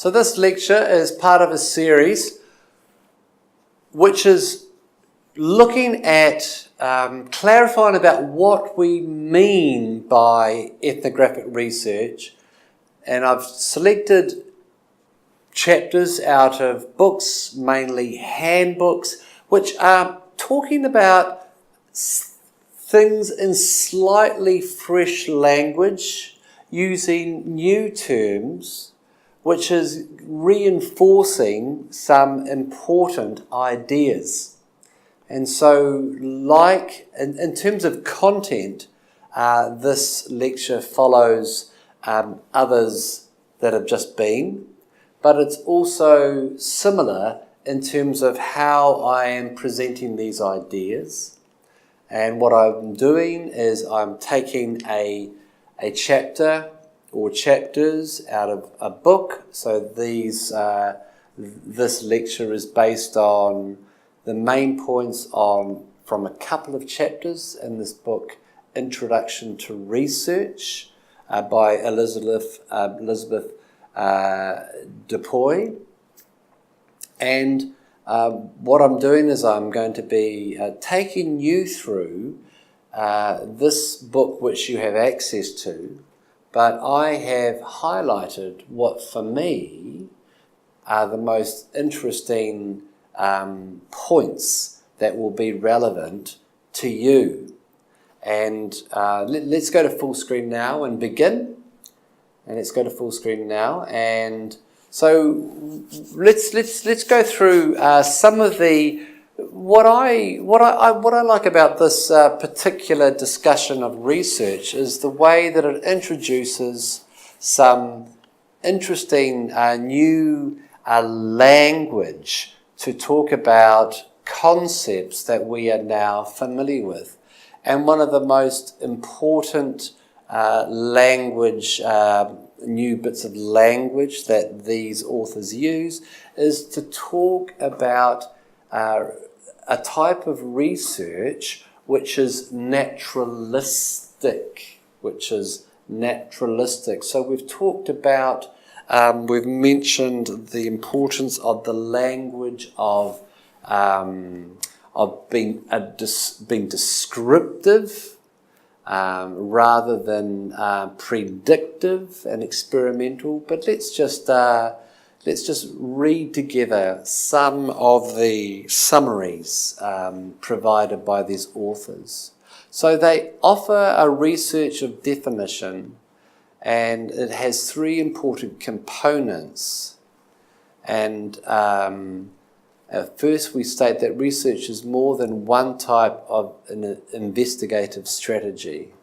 So this lecture is part of a series which is looking at clarifying about what we mean by ethnographic research, and I've selected chapters out of books, mainly handbooks, which are talking about things in slightly fresh language, using new terms, which is reinforcing some important ideas. And so, like in terms of content, this lecture follows others that have just been, but it's also similar in terms of how I am presenting these ideas. And what I'm doing is I'm taking a chapter or chapters out of a book. So this lecture is based on the main points from a couple of chapters in this book, Introduction to Research, by Elizabeth Dupuy. And what I'm doing is I'm going to be taking you through this book which you have access to, but I have highlighted what for me are the most interesting points that will be relevant to you. And let's go to full screen now and begin. And let's go to full screen now. And so let's go through some of the what I like about this particular discussion of research is the way that it introduces some interesting new language to talk about concepts that we are now familiar with. And one of the most important new bits of language that these authors use is to talk about a type of research which is naturalistic. So we've talked about, we've mentioned the importance of the language of being descriptive rather than predictive and experimental. But let's just read together some of the summaries provided by these authors. So they offer a research of definition, and it has three important components. And first we state that research is more than one type of an investigative strategy.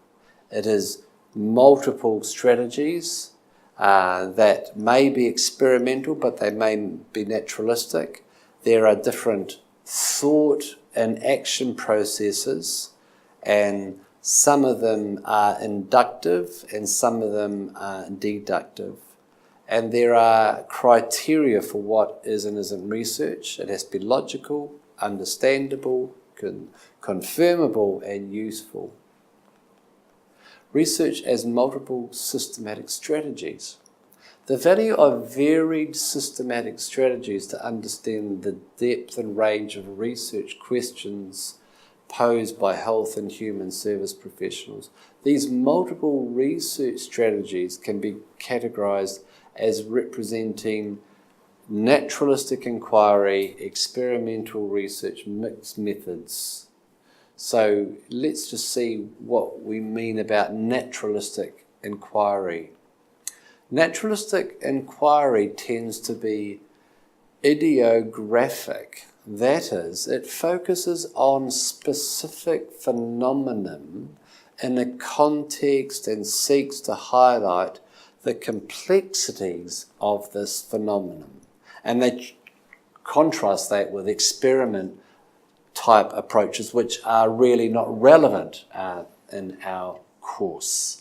It is multiple strategies that may be experimental, but they may be naturalistic. There are different thought and action processes, and some of them are inductive and some of them are deductive. And there are criteria for what is and isn't research. It has to be logical, understandable, confirmable, and useful. Research as multiple systematic strategies. The value of varied systematic strategies to understand the depth and range of research questions posed by health and human service professionals. These multiple research strategies can be categorized as representing naturalistic inquiry, experimental research, mixed methods. So let's just see what we mean about naturalistic inquiry. Naturalistic inquiry tends to be ideographic. That is, it focuses on specific phenomenon in a context and seeks to highlight the complexities of this phenomenon. And they contrast that with experiment type approaches, which are really not relevant in our course.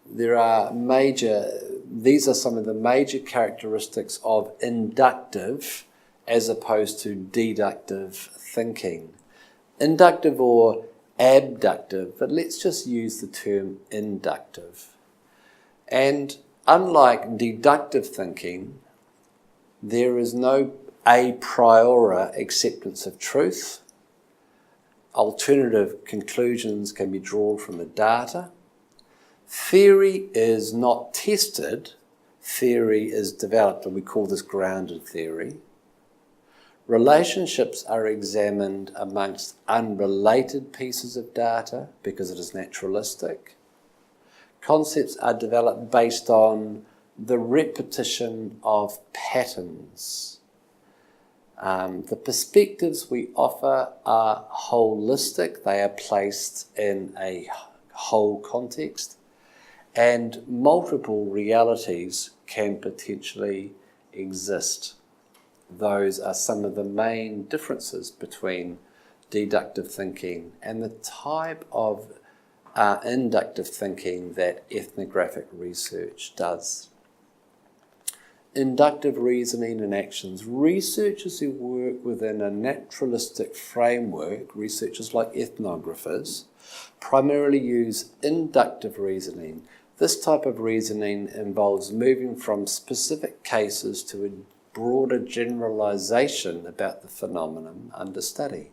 These are some of the major characteristics of inductive as opposed to deductive thinking. Inductive or abductive, but let's just use the term inductive. And unlike deductive thinking, there is no a priori acceptance of truth. Alternative conclusions can be drawn from the data. Theory is not tested, theory is developed, and we call this grounded theory. Relationships are examined amongst unrelated pieces of data because it is naturalistic. Concepts are developed based on the repetition of patterns. The perspectives we offer are holistic, they are placed in a whole context, and multiple realities can potentially exist. Those are some of the main differences between deductive thinking and the type of inductive thinking that ethnographic research does. Inductive reasoning and actions. Researchers who work within a naturalistic framework, researchers like ethnographers, primarily use inductive reasoning. This type of reasoning involves moving from specific cases to a broader generalization about the phenomenon under study.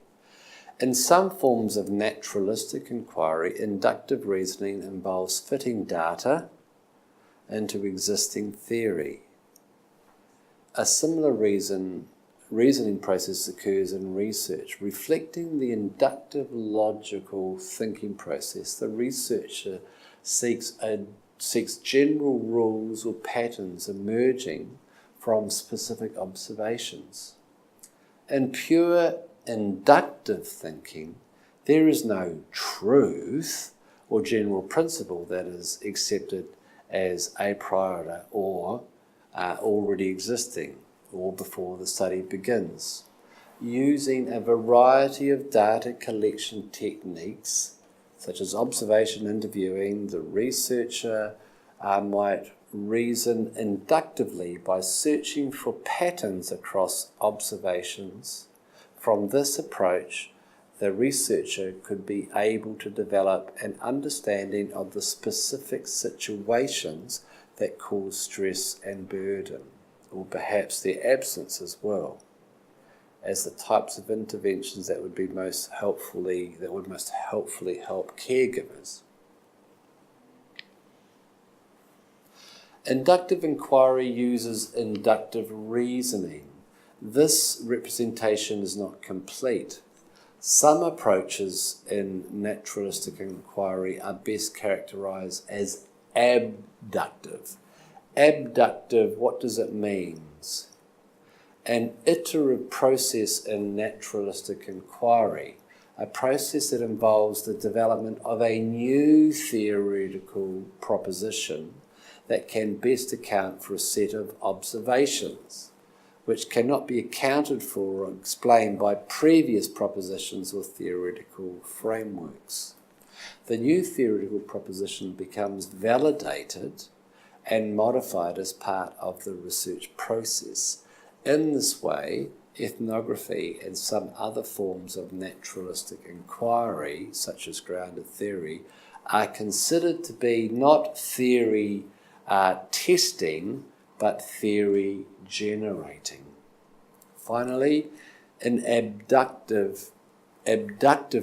In some forms of naturalistic inquiry, inductive reasoning involves fitting data into existing theory. A similar reasoning process occurs in research. Reflecting the inductive logical thinking process, the researcher seeks general rules or patterns emerging from specific observations. In pure inductive thinking, there is no truth or general principle that is accepted as a priori or already existing or before the study begins. Using a variety of data collection techniques such as observation interviewing, the researcher might reason inductively by searching for patterns across observations. From this approach, the researcher could be able to develop an understanding of the specific situations that cause stress and burden, or perhaps their absence as well, as the types of interventions that would most helpfully help caregivers. Inductive inquiry uses inductive reasoning. This representation is not complete. Some approaches in naturalistic inquiry are best characterized as abductive. Abductive, what does it mean? An iterative process in naturalistic inquiry, a process that involves the development of a new theoretical proposition that can best account for a set of observations, which cannot be accounted for or explained by previous propositions or theoretical frameworks. The new theoretical proposition becomes validated and modified as part of the research process. In this way, ethnography and some other forms of naturalistic inquiry, such as grounded theory, are considered to be not theory testing, but theory generating. Finally, in abductive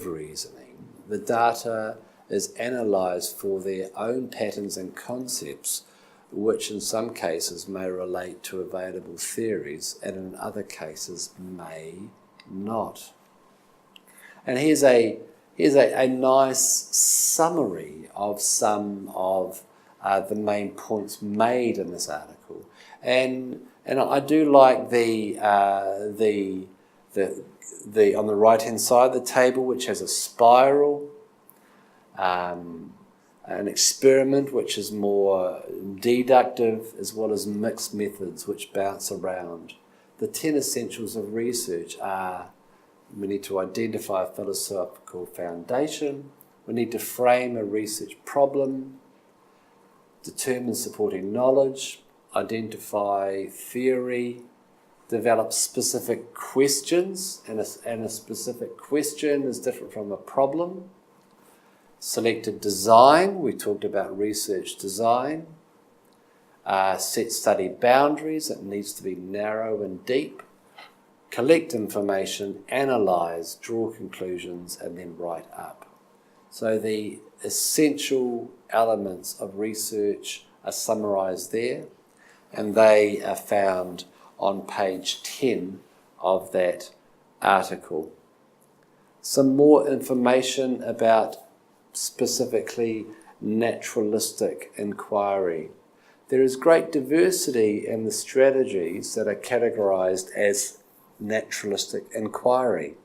reasoning, the data is analysed for their own patterns and concepts, which in some cases may relate to available theories and in other cases may not. And here's a nice summary of some of the main points made in this article. And I do like the on the right hand side the table, which has a spiral, an experiment which is more deductive, as well as mixed methods which bounce around. The 10 essentials of research are: we need to identify a philosophical foundation, we need to frame a research problem, determine supporting knowledge, identify theory, develop specific questions, and a specific question is different from a problem. Selected design, we talked about research design. set study boundaries. It needs to be narrow and deep. Collect information, analyse, draw conclusions, and then write up. So the essential elements of research are summarised there, and they are found on page 10 of that article. Some more information about specifically naturalistic inquiry. There is great diversity in the strategies that are categorised as naturalistic inquiry.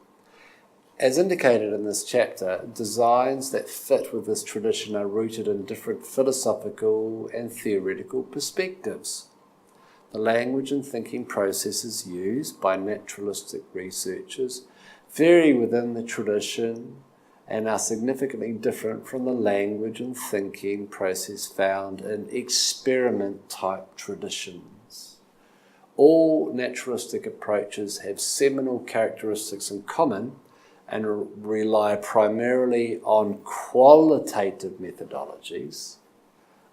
As indicated in this chapter, designs that fit with this tradition are rooted in different philosophical and theoretical perspectives. The language and thinking processes used by naturalistic researchers vary within the tradition and are significantly different from the language and thinking process found in experiment-type traditions. All naturalistic approaches have seminal characteristics in common and rely primarily on qualitative methodologies,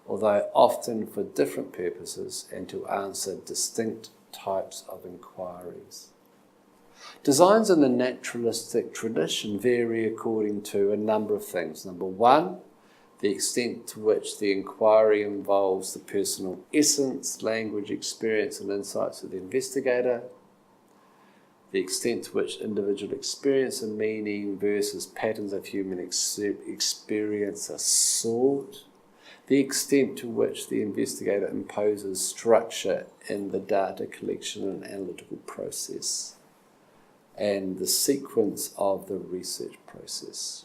although often for different purposes and to answer distinct types of inquiries. Designs in the naturalistic tradition vary according to a number of things. Number one, the extent to which the inquiry involves the personal essence, language, experience and insights of the investigator. The extent to which individual experience and meaning versus patterns of human experience are sought. The extent to which the investigator imposes structure in the data collection and analytical process. And the sequence of the research process.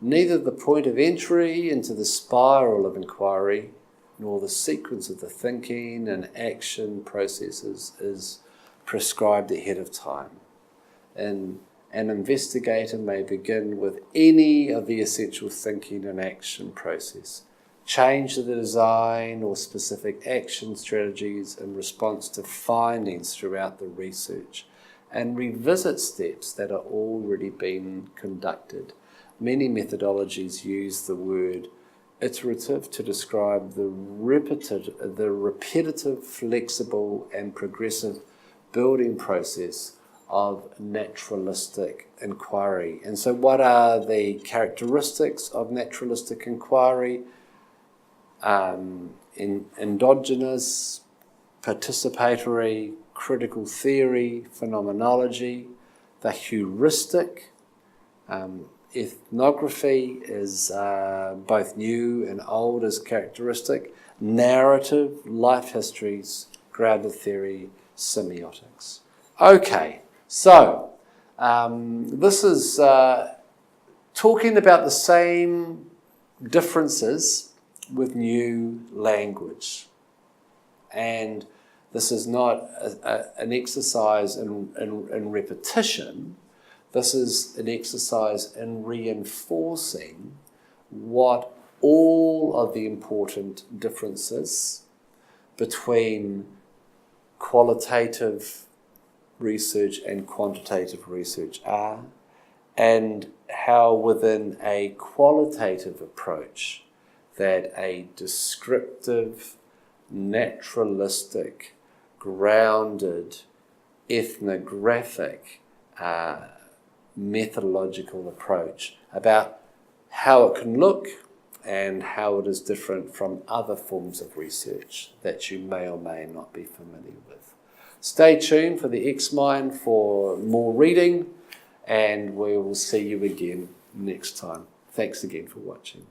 Neither the point of entry into the spiral of inquiry nor the sequence of the thinking and action processes is prescribed ahead of time. And an investigator may begin with any of the essential thinking and action process, change the design or specific action strategies in response to findings throughout the research, and revisit steps that are already being conducted. Many methodologies use the word iterative to describe the repetitive, flexible, and progressive building process of naturalistic inquiry. And so what are the characteristics of naturalistic inquiry? Endogenous, participatory, critical theory, phenomenology, the heuristic. Ethnography is both new and old as characteristic. Narrative, life histories, grounded theory, semiotics. Okay, so this is talking about the same differences with new language. And this is not an exercise in repetition. This is an exercise in reinforcing what all of the important differences between qualitative research and quantitative research are, and how within a qualitative approach that a descriptive, naturalistic, grounded, ethnographic methodological approach about how it can look and how it is different from other forms of research that you may or may not be familiar with. Stay tuned for the X-Mind for more reading, and we will see you again next time. Thanks again for watching.